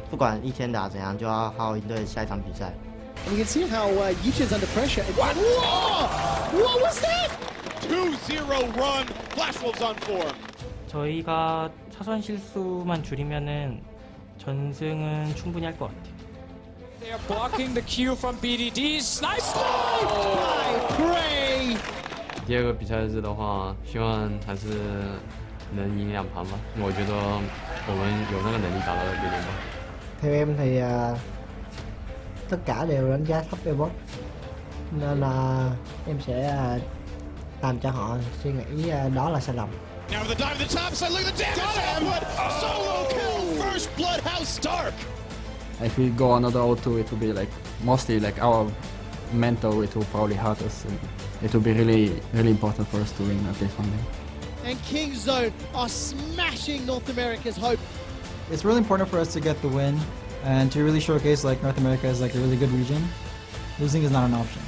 不管一天打怎样，就要好好应对下一场比赛。And you can see how Yichin's under pressure. What? Whoa! What was that? 2-0 run. Flash Wolves on form. 저희가 차선 실수만 줄이면은 전승은 충분히 할 것 같아요. They are blocking the cue from BDD's nice I pray. 第二个比赛日的话，希望还是能赢2盘吧。我觉得我们有那个能力打到6连吧。Theo em thì tất cả đều đánh giá thấp Evox, nên là em sẽ làm cho họ suy nghĩ đó là sai lầm. Now the dive to the top side. Look at the damage. Solo kill. First blood. How stark. If we go another 0-2, it will be like mostly like our mental. It will probably hurt us. And it will be really important for us to win at least one game. And King's Zone are smashing North America's hope. It's really important for us to get the win and to really showcase like North America is like a really good region. Losing is not an option.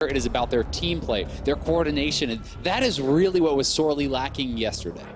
It is about their team play, their coordination, and that is really what was sorely lacking yesterday.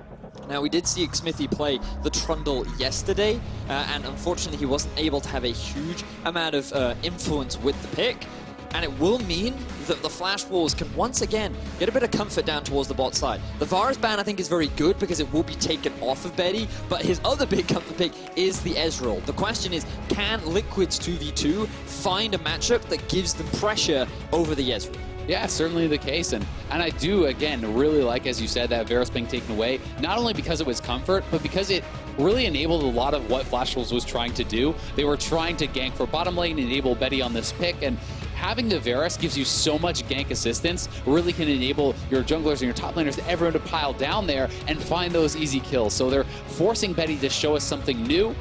Now, we did see Smithy play the Trundle yesterday, and unfortunately he wasn't able to have a huge amount of influence with the pick, and it will mean that the Flash Wolves can once again get a bit of comfort down towards the bot side. The Varus ban I think is very good because it will be taken off of Betty, but his other big comfort pick is the Ezreal. The question is, can Liquid's 2v2 find a matchup that gives them pressure over the Ezreal? Yeah, certainly the case, and I do, again, really like, as you said, that Varus being taken away, not only because it was comfort, but because it really enabled a lot of what Flash Wolves was trying to do. They were trying to gank for bottom lane, enable Betty on this pick, and having the Varus gives you so much gank assistance, really can enable your junglers and your top laners, everyone to pile down there and find those easy kills. So they're forcing Betty to show us something new.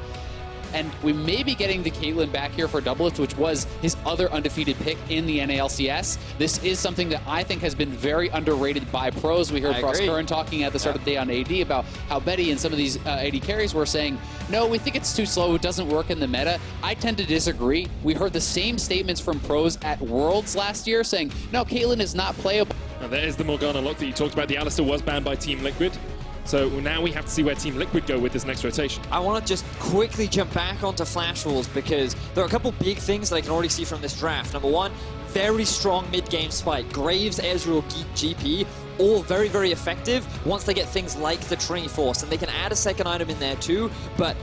And we may be getting the Caitlyn back here for doublets, which was his other undefeated pick in the NALCS. This is something that I think has been very underrated by pros. We heard Frost Curran talking at the start of the day on AD about how Betty and some of these AD carries were saying, no, we think it's too slow, it doesn't work in the meta. I tend to disagree. We heard the same statements from pros at Worlds last year saying, no, Caitlyn is not playable. Now there is the Morgana lock that you talked about. The Alistar was banned by Team Liquid. So now we have to see where Team Liquid go with this next rotation. I want to just quickly jump back onto Flash Wolves because there are a couple big things that I can already see from this draft. Number one, very strong mid-game spike. Graves, Ezreal, GP, all very, very effective once they get things like the Trinity Force. And they can add a second item in there too, but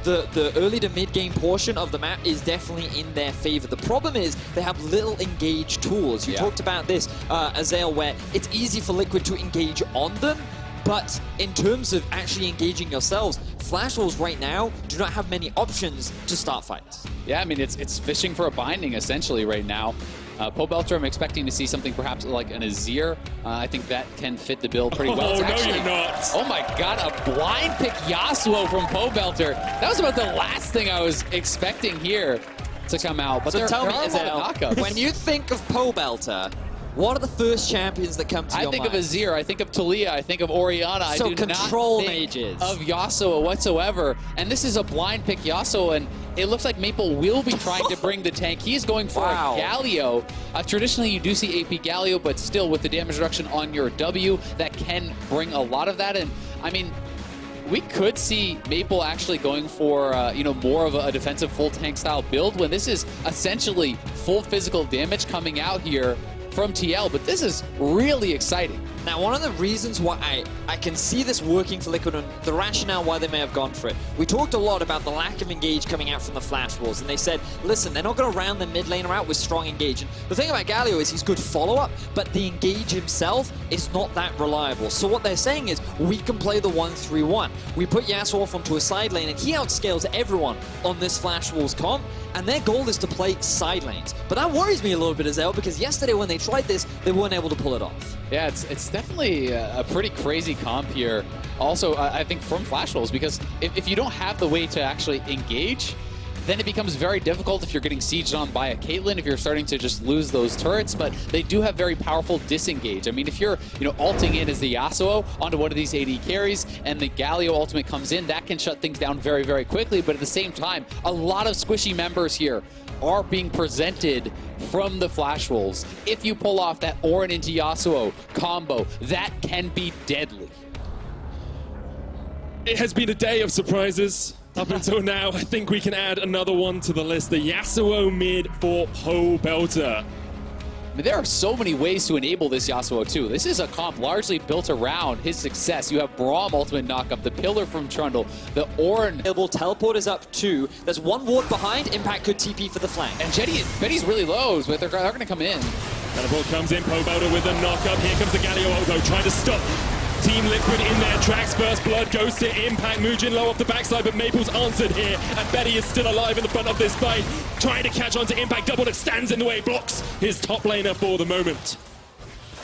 the early to mid-game portion of the map is definitely in their favor. The problem is they have little engage tools. You talked about this, Azael, where it's easy for Liquid to engage on them, but in terms of actually engaging yourselves, Flash Wolves right now do not have many options to start fights. Yeah, I mean, it's fishing for a binding essentially right now. Pobelter, I'm expecting to see something perhaps like an Azir. I think that can fit the bill pretty well. Oh, no, you're not. Oh my god, a blind pick Yasuo from Pobelter. That was about the last thing I was expecting here to come out. But so tell me, Azael, when you think of Pobelter, what are the first champions that come to your mind? I think of Azir, I think of Talia, I think of Orianna. So I do control not think mages of Yasuo whatsoever. And this is a blind pick Yasuo, and it looks like Maple will be trying to bring the tank. He's going for a Galio. Traditionally, you do see AP Galio, but still with the damage reduction on your W, that can bring a lot of that. And I mean, we could see Maple actually going for more of a defensive full tank style build when this is essentially full physical damage coming out here from TL, but this is really exciting. Now, one of the reasons why I can see this working for Liquid and the rationale why they may have gone for it. We talked a lot about the lack of engage coming out from the Flash Wolves, and they said, listen, they're not going to round the mid laner out with strong engage. And the thing about Galio is he's good follow-up, but the engage himself is not that reliable. So what they're saying is, we can play the 1-3-1. We put Yasuo off onto a side lane, and he outscales everyone on this Flash Wolves comp, and their goal is to play side lanes. But that worries me a little bit, Azel, because yesterday when they tried this, they weren't able to pull it off. Yeah, it's definitely a pretty crazy comp here. Also, I think from Flash Wolves, because if you don't have the way to actually engage, then it becomes very difficult if you're getting sieged on by a Caitlyn, if you're starting to just lose those turrets, but they do have very powerful disengage. I mean, if you're, ulting in as the Yasuo onto one of these AD carries and the Galio ultimate comes in, that can shut things down very, very quickly, but at the same time, a lot of squishy members here are being presented from the Flash Wolves. If you pull off that Orin into Yasuo combo, that can be deadly. It has been a day of surprises. Up until now, I think we can add another one to the list. The Yasuo mid for Pobelter. I mean, there are so many ways to enable this Yasuo too. This is a comp largely built around his success. You have Braum ultimate knockup, the Pillar from Trundle, the Orin. Available teleport is up 2. There's one ward behind. Impact could TP for the flank. And Betty's really low, but they're going to come in. Teleport comes in, Pobelter with a knockup. Here comes the Galio Ulgo trying to stop Team Liquid in their tracks. First blood goes to Impact. Mujin low off the backside, but Maple's answered here. And Betty is still alive in the front of this fight. Trying to catch on to Impact. Double that stands in the way, blocks his top laner for the moment.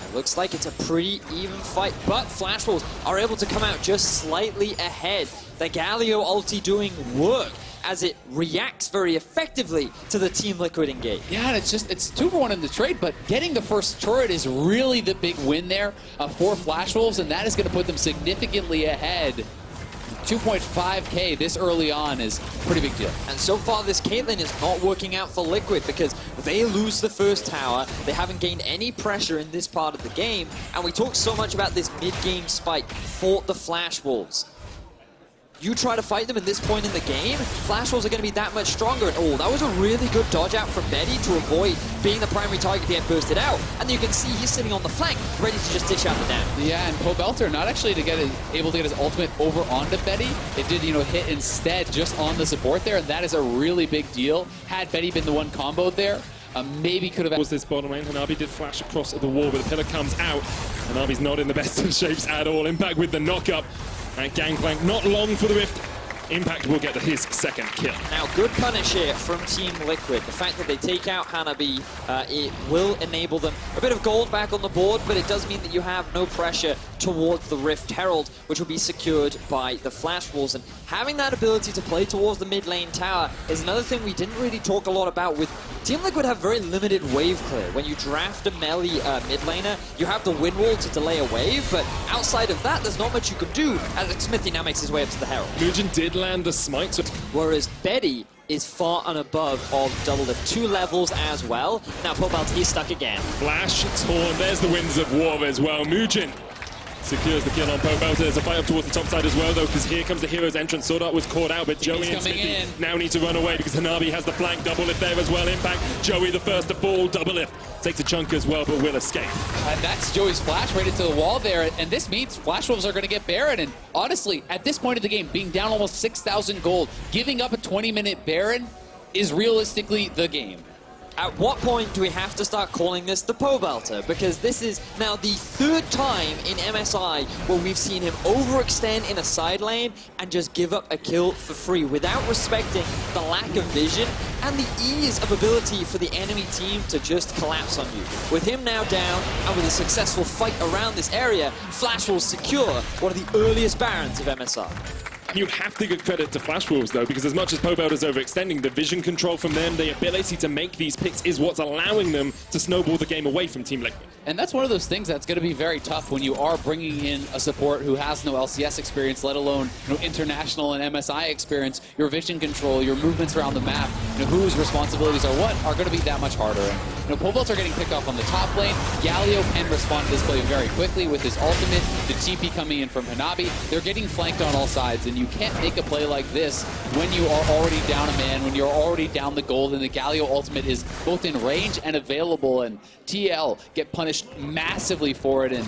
It looks like it's a pretty even fight, but Flash Wolves are able to come out just slightly ahead. The Galio ulti doing work as it reacts very effectively to the Team Liquid engage. Yeah, and it's 2-for-1 in the trade, but getting the first turret is really the big win there for Flash Wolves, and that is going to put them significantly ahead. 2.5k this early on is a pretty big deal. And so far this Caitlyn is not working out for Liquid because they lose the first tower, they haven't gained any pressure in this part of the game, and we talk so much about this mid-game spike for the Flash Wolves. You try to fight them at this point in the game, Flash Wolves are going to be that much stronger. And oh, that was a really good dodge out from Betty to avoid being the primary target being bursted out. And you can see he's sitting on the flank, ready to just dish out the damage. Yeah, and Pobelter not actually able to get his ultimate over onto Betty. It did, hit instead just on the support there, and that is a really big deal. Had Betty been the one comboed there, maybe could have... Was this bottom lane? Hanabi did flash across the wall, but the pillar comes out. Hanabi's not in the best of shapes at all. Impact with the knockup. And Gangplank not long for the Rift. Impact will get his second kill. Now, good punish here from Team Liquid. The fact that they take out Hanabi, it will enable them a bit of gold back on the board, but it does mean that you have no pressure towards the Rift Herald, which will be secured by the Flash Wolves. And having that ability to play towards the mid lane tower is another thing we didn't really talk a lot about. With Team Liquid have very limited wave clear. When you draft a melee mid laner, you have the wind wall to delay a wave, but outside of that, there's not much you can do, as Smithy now makes his way up to the Herald. Mujin did land a smite. Whereas Betty is far and above of double the 2 levels as well. Now Pobelt, he's stuck again. Flash, Torn, there's the Winds of War as well. Mujin secures the kill on Pobelter. There's a fight up towards the top side as well, though, because here comes the hero's entrance. Sword Art was caught out, but Joey and Smithy now need to run away because Hanabi has the flank. Double lift there as well. Impact. Joey the first to fall. Double lift. Takes a chunk as well, but will escape. And that's Joey's flash right into the wall there, and this means Flash Wolves are going to get Baron. And honestly, at this point of the game, being down almost 6,000 gold, giving up a 20-minute Baron is realistically the game. At what point do we have to start calling this the Pobelter? Because this is now the 3rd time in MSI where we've seen him overextend in a side lane and just give up a kill for free without respecting the lack of vision and the ease of ability for the enemy team to just collapse on you. With him now down and with a successful fight around this area, Flash will secure one of the earliest Barons of MSI. You have to give credit to Flash Wolves, though, because as much as Pobelter's overextending, the vision control from them, the ability to make these picks is what's allowing them to snowball the game away from Team Liquid. And that's one of those things that's going to be very tough when you are bringing in a support who has no LCS experience, let alone international and MSI experience. Your vision control, your movements around the map, whose responsibilities are what, are going to be that much harder. pole vaults are getting picked off on the top lane. Galio can respond to this play very quickly with his ultimate. The TP coming in from Hanabi. They're getting flanked on all sides, and you can't make a play like this when you are already down a man, when you're already down the gold, and the Galio ultimate is both in range and available, and TL get punished massively for it, and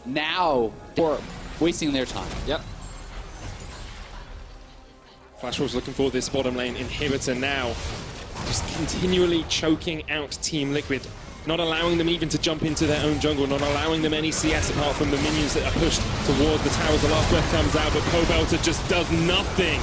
now they're wasting their time. Yep. Flashwolves looking for this bottom lane inhibitor now. Just continually choking out Team Liquid. Not allowing them even to jump into their own jungle, not allowing them any CS apart from the minions that are pushed towards the towers. The last breath comes out, but Pobelter just does nothing.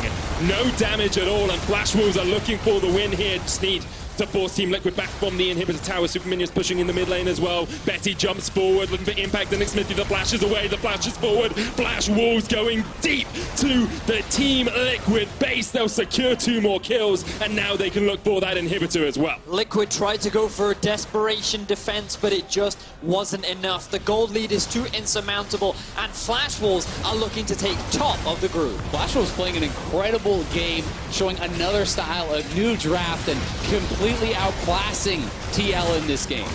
No damage at all, and Flashwolves are looking for the win here. Just need to force Team Liquid back from the inhibitor tower. Super minions pushing in the mid lane as well. Betty jumps forward, looking for impact, and Smithy, the flash is away, the flash is forward. Flash Wolves going deep to the Team Liquid base. They'll secure 2 more kills, and now they can look for that inhibitor as well. Liquid tried to go for a desperation defense, but it just wasn't enough. The gold lead is too insurmountable, and Flash Wolves are looking to take top of the group. Flash Wolves playing an incredible game, showing another style, a new draft, and completely outclassing TL in this game.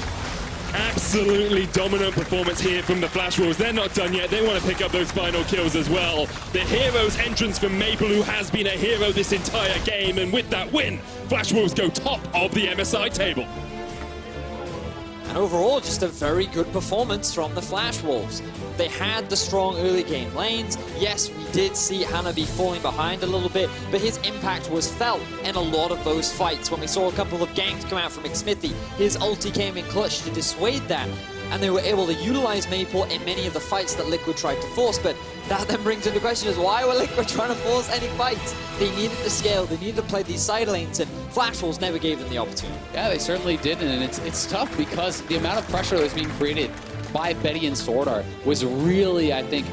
Absolutely dominant performance here from the Flash Wolves. They're not done yet. They want to pick up those final kills as well. The hero's entrance from Maple, who has been a hero this entire game, and with that win, Flash Wolves go top of the MSI table. And overall, just a very good performance from the Flash Wolves. They had the strong early game lanes. Yes, we did see Hanabi falling behind a little bit, but his impact was felt in a lot of those fights. When we saw a couple of ganks come out from Smithy, his ulti came in clutch to dissuade that, and they were able to utilize Maple in many of the fights that Liquid tried to force. But that then brings into question is why were Liquid trying to force any fights? They needed to scale, they needed to play these side lanes, and Flash Wolves never gave them the opportunity. Yeah, they certainly didn't, and it's tough because the amount of pressure that was being created by Betty and Sword Art was really, I think,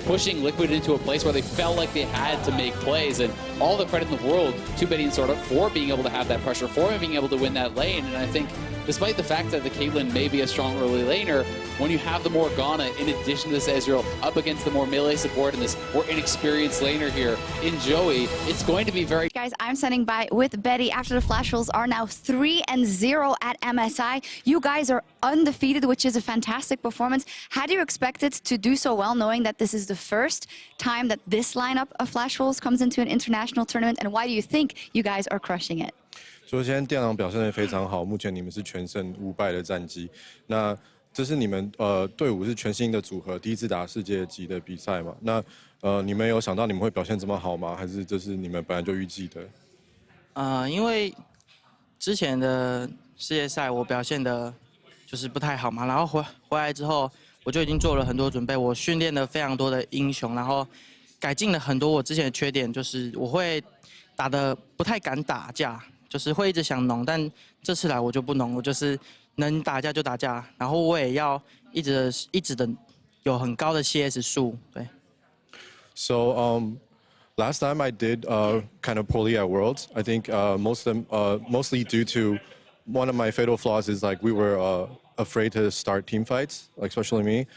pushing Liquid into a place where they felt like they had to make plays, and all the credit in the world to Betty and Sword Art for being able to have that pressure, for being able to win that lane. And I think despite the fact that the Caitlyn may be a strong early laner, when you have the Morgana in addition to this Ezreal up against the more melee support and this more inexperienced laner here in Joey, it's going to be very... Guys, I'm standing by with Betty after the Flash Wolves are now 3-0 at MSI. You guys are undefeated, which is a fantastic performance. How do you expect it to do so well, knowing that this is the first time that this lineup of Flash Wolves comes into an international tournament, and why do you think you guys are crushing it? 首先，电狼表现得非常好，目前你们是全胜5败的战绩。那这是你们队伍是全新的组合，第一次打世界级的比赛嘛？那你们有想到你们会表现这么好吗？还是这是你们本来就预计的？因为之前的世界赛我表现的就是不太好嘛，然后回来之后我就已经做了很多准备，我训练了非常多的英雄，然后改进了很多我之前的缺点，就是我会打得不太敢打架。 就是会一直想农，但这次来我就不农，我就是能打架就打架，然后我也要一直的有很高的 CS 数，对。So last time I did kind of poorly at Worlds. I think mostly due to one of my fatal flaws is like we were afraid to start team fights, like especially me.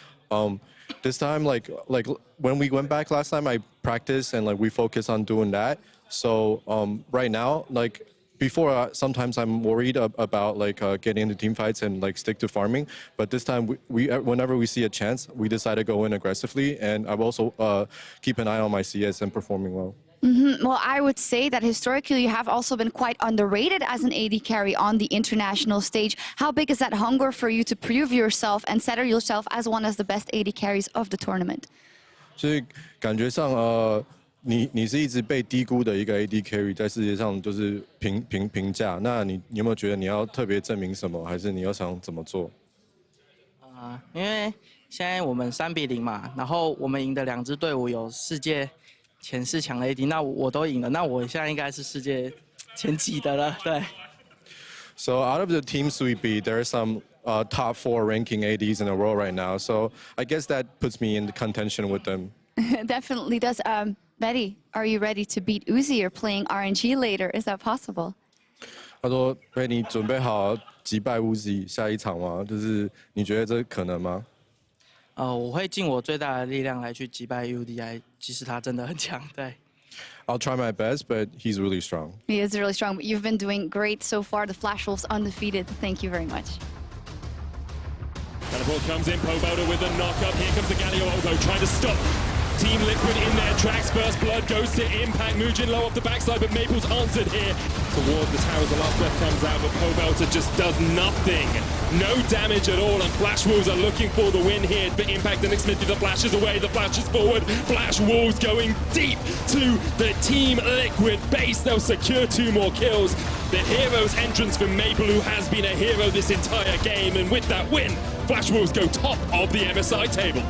This time like when we went back last time, I practiced and like we focused on doing that. So right now like. Before, sometimes I'm worried about like getting into team fights and like stick to farming. But this time, we whenever we see a chance, we decide to go in aggressively. And I will also keep an eye on my CS and performing well. Well, I would say that historically you have also been quite underrated as an AD carry on the international stage. How big is that hunger for you to prove yourself and settle yourself as one of the best AD carries of the tournament? 所以感觉上你是一直被低估的一个 AD carry， 在世界上就是评价。那你有没有觉得你要特别证明什么，还是你要想怎么做？因为现在我们3-0嘛，然后我们赢的2支队伍有世界前4强的 AD， 那我都赢了，那我现在应该是世界前几的了，对。So out of the team Sweet B, there are some top 4 ranking ADs in the world right now. So I guess that puts me in contention with them. Definitely does. Betty, are you ready to beat Uzi or playing RNG later? Is that possible? 他说：“贝，你准备好击败 Uzi 下一场吗？就是你觉得这可能吗？”我会尽我最大的力量来去击败 UDI， 即使他真的很强，对。I'll try my best, but he's really strong. He is really strong, but you've been doing great so far. The Flash Wolves undefeated. Thank you very much. And the ball comes in, Pobota with a knock-up. Here comes the Galio Ogo trying to stop Team Liquid in their tracks. First blood goes to Impact. Mujin low off the backside, but Maples answered here towards the towers. The last breath comes out, but Pobota just does nothing. No damage at all, and Flash Wolves are looking for the win here. But Impact and Xmithy, the flashes away, the flashes forward. Flash Wolves going deep to the Team Liquid base. They'll secure 2 more kills. The hero's entrance from Maple, who has been a hero this entire game, and with that win, Flash Wolves go top of the MSI table.